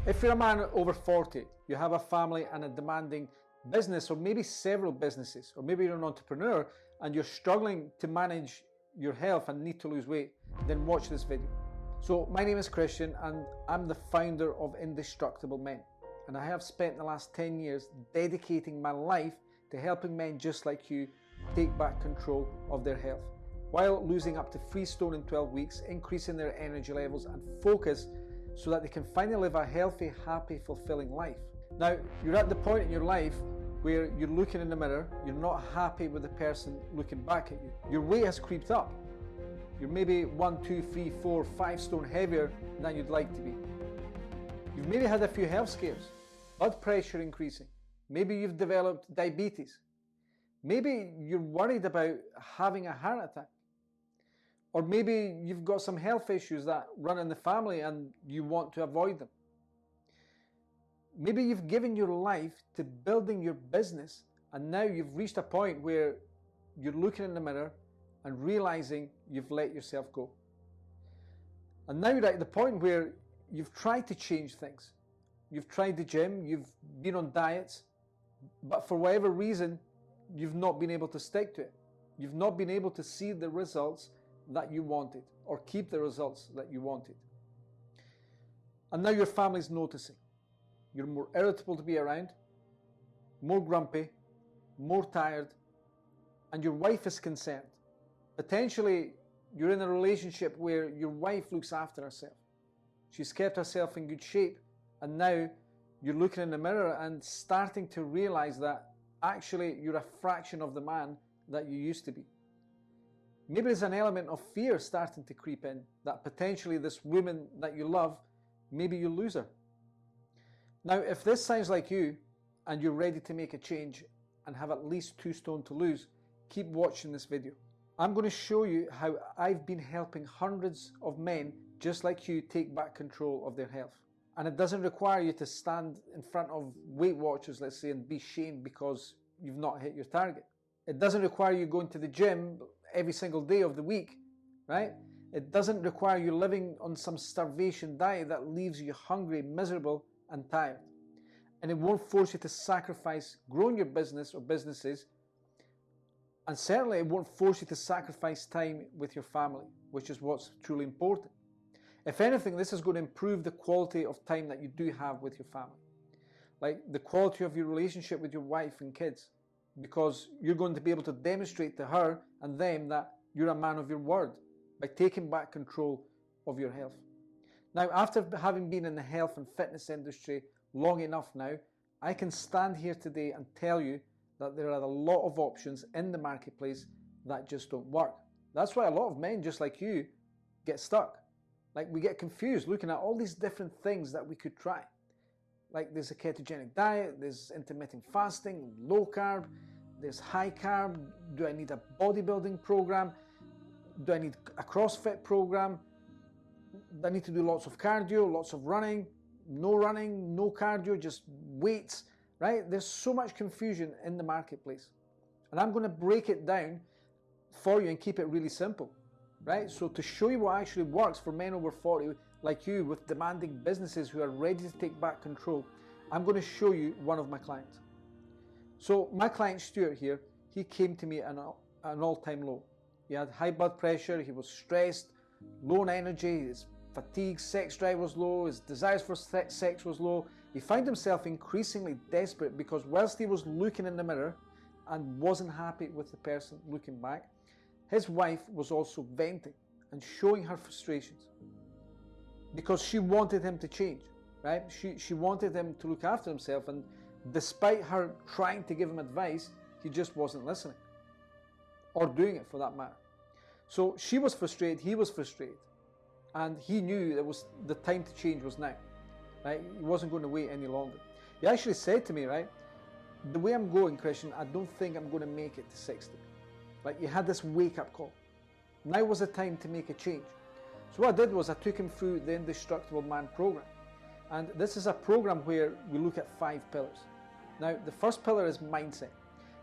If you're a man over 40, you have a family and a demanding business, or maybe several businesses, or maybe you're an entrepreneur and you're struggling to manage your health and need to lose weight, then watch this video. So my name is Christian and I'm the founder of Indestructible Men. And I have spent the last 10 years dedicating my life to helping men just like you take back control of their health, while losing up to 3 stone in 12 weeks, increasing their energy levels and focus so that they can finally live a healthy, happy, fulfilling life. Now, you're at the point in your life where you're looking in the mirror, you're not happy with the person looking back at you. Your weight has creeped up. You're maybe 1, 2, 3, 4, 5 stone heavier than you'd like to be. You've maybe had a few health scares, blood pressure increasing. Maybe you've developed diabetes. Maybe you're worried about having a heart attack. Or maybe you've got some health issues that run in the family and you want to avoid them. Maybe you've given your life to building your business and now you've reached a point where you're looking in the mirror and realizing you've let yourself go. And now you're at the point where you've tried to change things. You've tried the gym, you've been on diets, but for whatever reason, you've not been able to stick to it. You've not been able to see the results that you wanted or keep the results that you wanted. And now your family's noticing. You're more irritable to be around, more grumpy, more tired, and your wife is concerned. Potentially, you're in a relationship where your wife looks after herself. She's kept herself in good shape, and now you're looking in the mirror and starting to realize that actually you're a fraction of the man that you used to be. Maybe there's an element of fear starting to creep in, that potentially this woman that you love, maybe you'll lose her. Now, if this sounds like you and you're ready to make a change and have at least 2 stone to lose, keep watching this video. I'm going to show you how I've been helping hundreds of men just like you take back control of their health. And it doesn't require you to stand in front of Weight Watchers, let's say, and be shamed because you've not hit your target. It doesn't require you going to the gym every single day of the week, right? It doesn't require you living on some starvation diet that leaves you hungry, miserable, and tired. And it won't force you to sacrifice growing your business or businesses. And certainly it won't force you to sacrifice time with your family, which is what's truly important. If anything, this is going to improve the quality of time that you do have with your family. Like the quality of your relationship with your wife and kids. Because you're going to be able to demonstrate to her and them that you're a man of your word by taking back control of your health. Now, after having been in the health and fitness industry long enough now, I can stand here today and tell you that there are a lot of options in the marketplace that just don't work. That's why a lot of men just like you get stuck. Like we get confused looking at all these different things that we could try. Like there's a ketogenic diet, there's intermittent fasting, low carb, there's high carb. Do I need a bodybuilding program? Do I need a CrossFit program? Do I need to do lots of cardio, lots of running, no cardio, just weights, right? There's so much confusion in the marketplace. And I'm going to break it down for you and keep it really simple, right? So to show you what actually works for men over 40 like you with demanding businesses who are ready to take back control, I'm going to show you one of my clients. So my client Stuart here, he came to me at an all-time low. He had high blood pressure, he was stressed, low on energy, his fatigue, sex drive was low, his desires for sex was low. He found himself increasingly desperate because whilst he was looking in the mirror and wasn't happy with the person looking back, his wife was also venting and showing her frustrations because she wanted him to change, right? She wanted him to look after himself, and despite her trying to give him advice, he just wasn't listening or doing it for that matter. So she was frustrated, he was frustrated, and he knew it was the time to change was now, right? He wasn't going to wait any longer. He actually said to me, right, the way I'm going, Christian, I don't think I'm going to make it to 60. Like he had this wake-up call. Now was the time to make a change. So what I did was I took him through the Indestructible Man program. And this is a program where we look at 5 pillars. Now, the first pillar is mindset,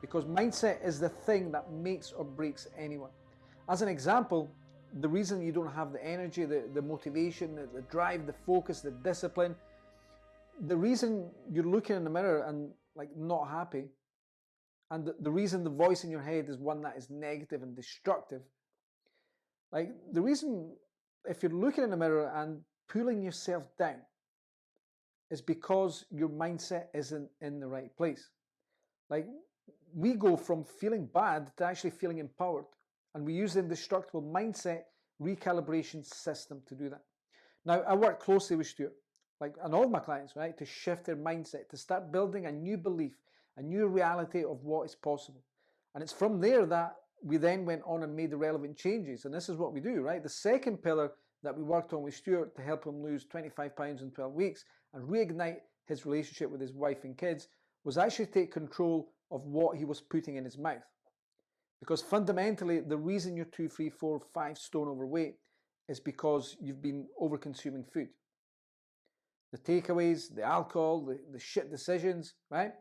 because mindset is the thing that makes or breaks anyone. As an example, the reason you don't have the energy, the motivation, the drive, the focus, the discipline, the reason you're looking in the mirror and like not happy, and the reason the voice in your head is one that is negative and destructive, like the reason if you're looking in the mirror and pulling yourself down is because your mindset isn't in the right place. Like we go from feeling bad to actually feeling empowered, and we use the Indestructible mindset recalibration system to do that. Now, I work closely with Stuart, and all of my clients, right, to shift their mindset, to start building a new belief, a new reality of what is possible. And it's from there that we then went on and made the relevant changes. And this is what we do, right? The second pillar that we worked on with Stuart to help him lose 25 pounds in 12 weeks and reignite his relationship with his wife and kids was actually take control of what he was putting in his mouth. Because fundamentally, the reason you're 2, 3, 4, 5 stone overweight is because you've been over-consuming food. The takeaways, the alcohol, the shit decisions, right?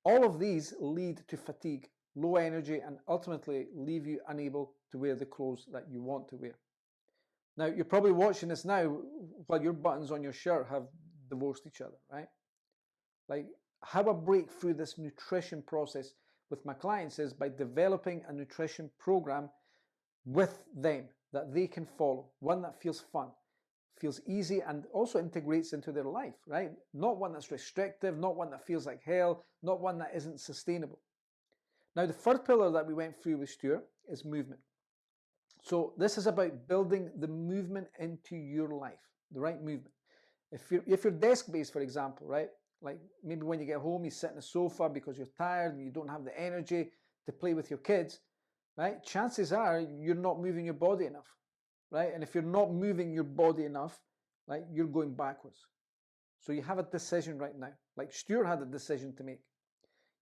All of these lead to fatigue, low energy, and ultimately leave you unable to wear the clothes that you want to wear. Now, you're probably watching this now while your buttons on your shirt have divorced each other, right? Like, how I break through this nutrition process with my clients is by developing a nutrition program with them that they can follow, one that feels fun, feels easy, and also integrates into their life, right? Not one that's restrictive, not one that feels like hell, not one that isn't sustainable. Now, the third pillar that we went through with Stuart is movement. So this is about building the movement into your life, the right movement. If you're desk-based, for example, right? Like maybe when you get home, you sit on the sofa because you're tired and you don't have the energy to play with your kids, right? Chances are you're not moving your body enough, right? And if you're not moving your body enough, like you're going backwards. So you have a decision right now. Like Stuart had a decision to make.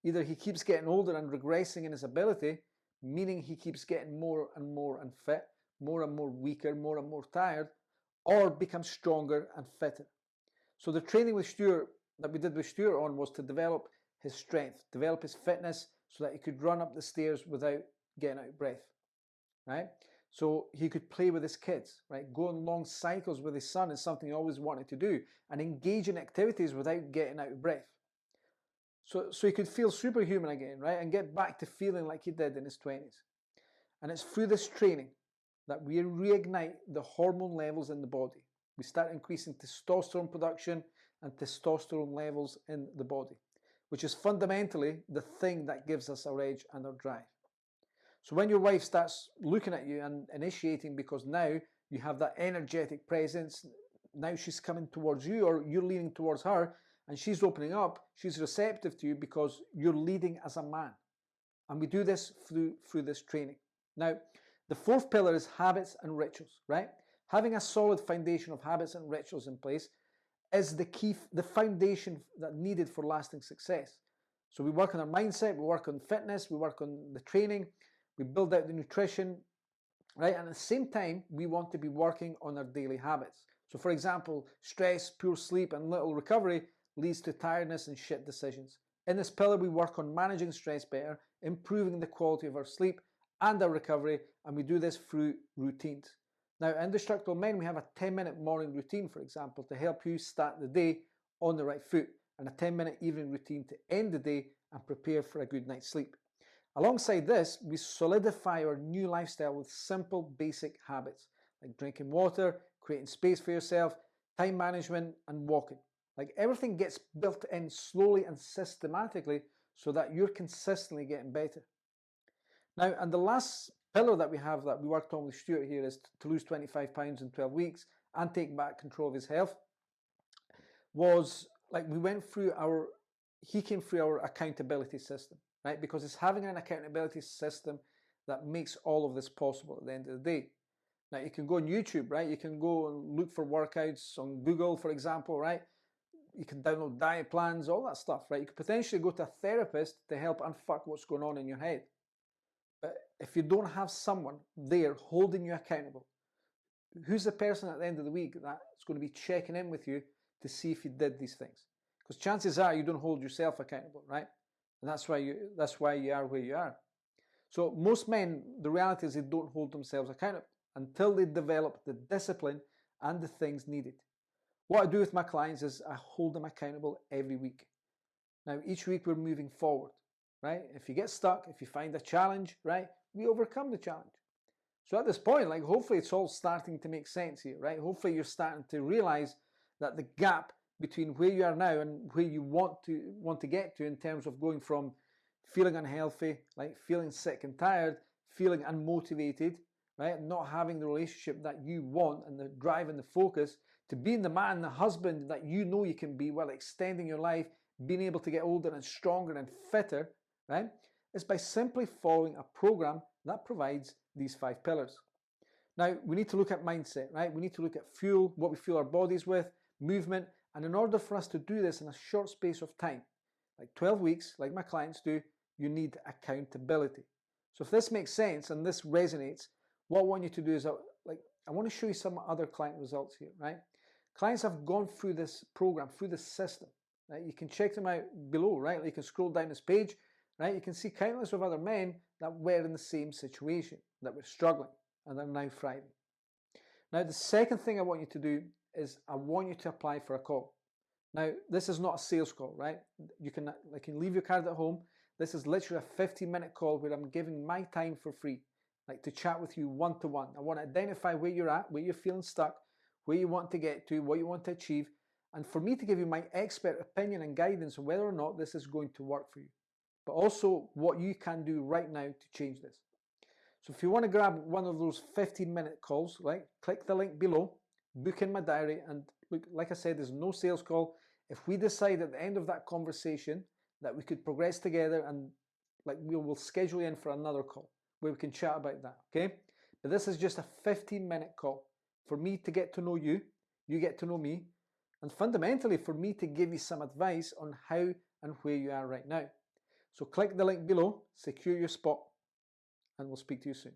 Either he keeps getting older and regressing in his ability, meaning he keeps getting more and more unfit, more and more weaker, more and more tired, or becomes stronger and fitter. So the training with Stuart that we did with Stuart on was to develop his strength, develop his fitness so that he could run up the stairs without getting out of breath, right? So he could play with his kids, right? Go on long cycles with his son is something he always wanted to do, and engage in activities without getting out of breath. So he could feel superhuman again, right? And get back to feeling like he did in his 20s. And it's through this training that we reignite the hormone levels in the body. We start increasing testosterone production and testosterone levels in the body, which is fundamentally the thing that gives us our edge and our drive. So when your wife starts looking at you and initiating because now you have that energetic presence, now she's coming towards you or you're leaning towards her and she's opening up, she's receptive to you because you're leading as a man. And we do this through this training. Now, the fourth pillar is habits and rituals, right? Having a solid foundation of habits and rituals in place is the key, the foundation that needed for lasting success. So we work on our mindset, we work on fitness, we work on the training, we build out the nutrition, right? And at the same time, we want to be working on our daily habits. So for example, stress, poor sleep, and little recovery leads to tiredness and shit decisions. In this pillar, we work on managing stress better, improving the quality of our sleep and our recovery, and we do this through routines. Now, in Indestructible Men, we have a 10-minute morning routine, for example, to help you start the day on the right foot, and a 10-minute evening routine to end the day and prepare for a good night's sleep. Alongside this, we solidify our new lifestyle with simple, basic habits, like drinking water, creating space for yourself, time management, and walking. Like everything gets built in slowly and systematically so that you're consistently getting better. Now, and the last pillar that we have that we worked on with Stuart here is to lose 25 pounds in 12 weeks and take back control of his health was like he came through our accountability system, right? Because it's having an accountability system that makes all of this possible at the end of the day. Now, you can go on YouTube, right? You can go and look for workouts on Google, for example, right? You can download diet plans, all that stuff, right? You could potentially go to a therapist to help unfuck what's going on in your head. But if you don't have someone there holding you accountable, who's the person at the end of the week that's going to be checking in with you to see if you did these things? Because chances are you don't hold yourself accountable, right? And that's why you are where you are. So most men, the reality is they don't hold themselves accountable until they develop the discipline and the things needed. What I do with my clients is I hold them accountable every week. Now, each week we're moving forward, right? If you get stuck, if you find a challenge, right, we overcome the challenge. So at this point, like, hopefully it's all starting to make sense here, right? Hopefully you're starting to realize that the gap between where you are now and where you want to get to in terms of going from feeling unhealthy, like feeling sick and tired, feeling unmotivated, right? Not having the relationship that you want and the drive and the focus to being the man, the husband that you know you can be while extending your life, being able to get older and stronger and fitter, right? Is by simply following a program that provides these 5 pillars. Now, we need to look at mindset, right? We need to look at fuel, what we fuel our bodies with, movement, and in order for us to do this in a short space of time, like 12 weeks, like my clients do, you need accountability. So if this makes sense and this resonates, what I want you to do is, I want to show you some other client results here, right? Clients have gone through this program, through this system, right? You can check them out below, right? You can scroll down this page, right? You can see countless of other men that were in the same situation, that were struggling, and are now thriving. Now, the second thing I want you to do is I want you to apply for a call. Now, this is not a sales call, right? You can leave your card at home. This is literally a 15-minute call where I'm giving my time for free, like to chat with you one-to-one. I want to identify where you're at, where you're feeling stuck, where you want to get to, what you want to achieve, and for me to give you my expert opinion and guidance on whether or not this is going to work for you, but also what you can do right now to change this. So if you want to grab one of those 15-minute calls, right, click the link below, book in my diary, and look, like I said, there's no sales call. If we decide at the end of that conversation that we could progress together, and like we'll schedule you in for another call where we can chat about that, okay? But this is just a 15-minute call for me to get to know you, you get to know me, and fundamentally for me to give you some advice on how and where you are right now. So click the link below, secure your spot, and we'll speak to you soon.